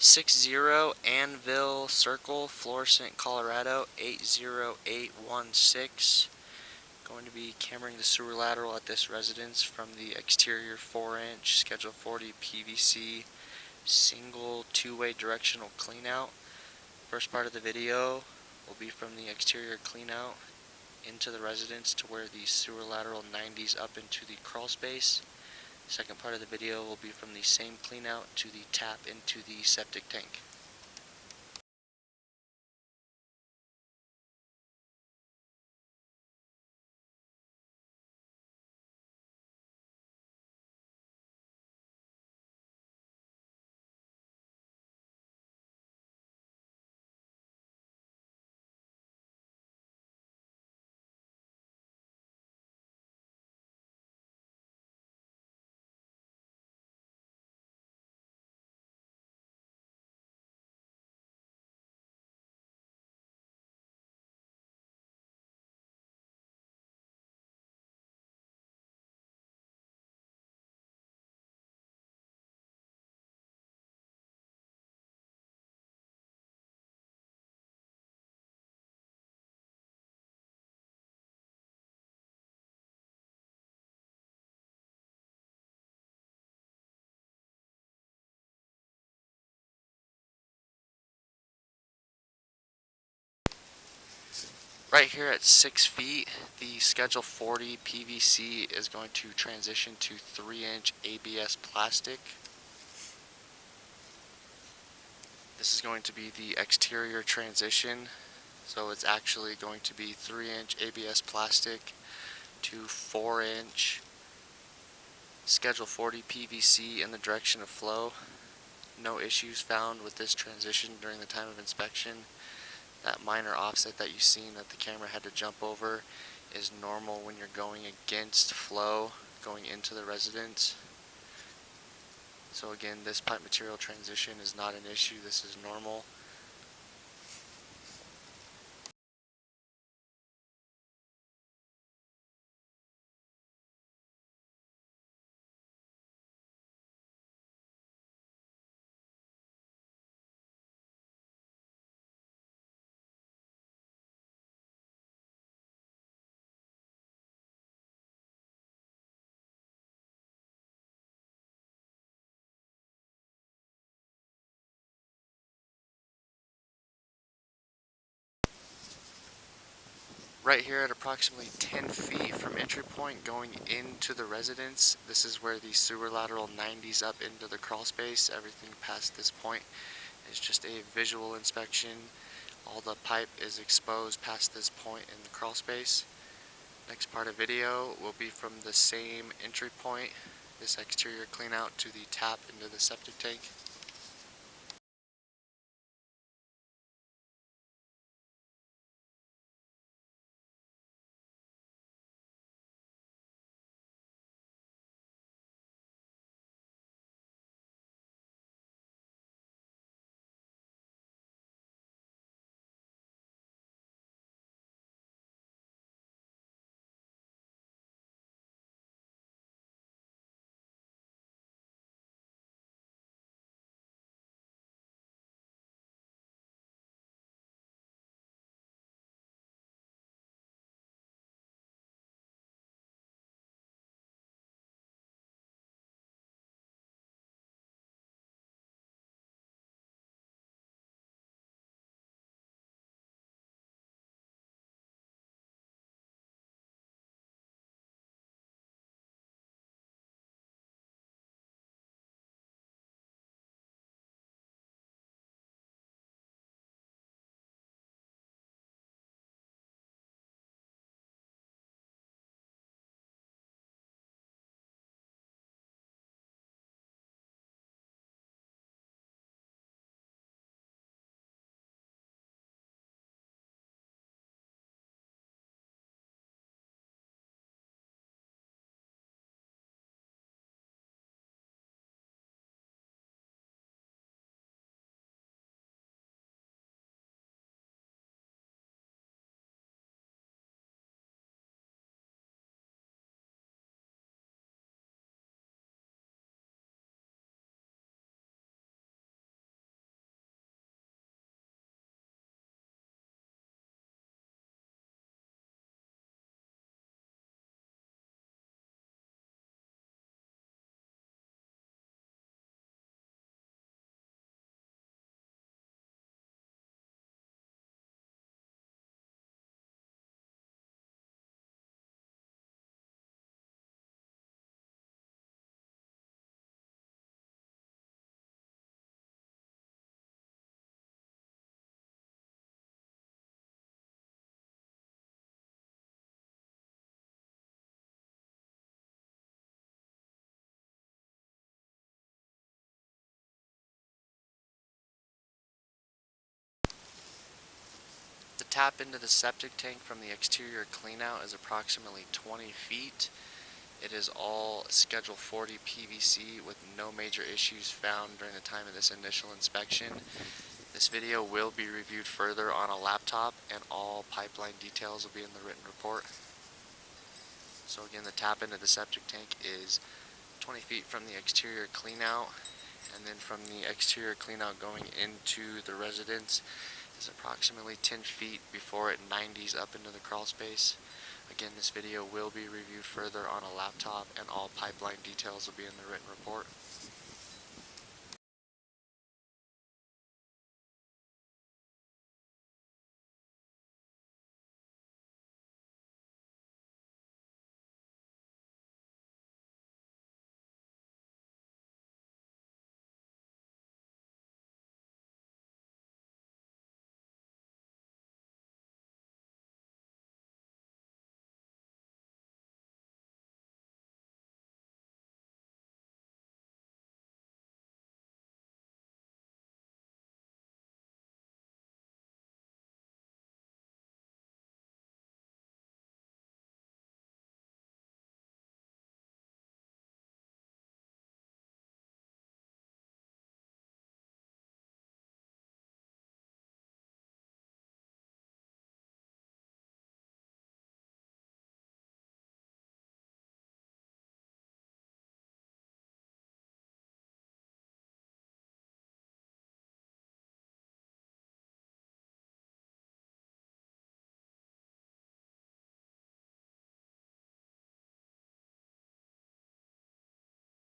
60 Anvil Circle, Florissant, Colorado 80816. Going to be cameraing the sewer lateral at this residence from the exterior 4-inch Schedule 40 PVC single two-way directional cleanout. First part of the video will be from the exterior cleanout into the residence to where the sewer lateral 90s up into the crawl space. Second part of the video will be from the same cleanout to the tap into the septic tank. Right here at 6 feet, the Schedule 40 PVC is going to transition to 3-inch ABS plastic. This is going to be the exterior transition, so it's actually going to be 3-inch ABS plastic to 4-inch Schedule 40 PVC in the direction of flow. No issues found with this transition during the time of inspection. That minor offset that you've seen that the camera had to jump over is normal when you're going against flow going into the residence. So again, this pipe material transition is not an issue. This is normal. Right here at approximately 10 feet from entry point going into the residence, this is where the sewer lateral 90s up into the crawl space. Everything past this point is just a visual inspection. All the pipe is exposed past this point in the crawl space. Next part of video will be from the same entry point, this exterior clean out to the tap into the septic tank. tap into the septic tank from the exterior cleanout is approximately 20 feet. It is all Schedule 40 PVC with no major issues found during the time of this initial inspection. This video will be reviewed further on a laptop, and all pipeline details will be in the written report. So again, the tap into the septic tank is 20 feet from the exterior cleanout, and then from the exterior cleanout going into the residence is approximately 10 feet before it 90s up into the crawl space. Again, this video will be reviewed further on a laptop, and all pipeline details will be in the written report.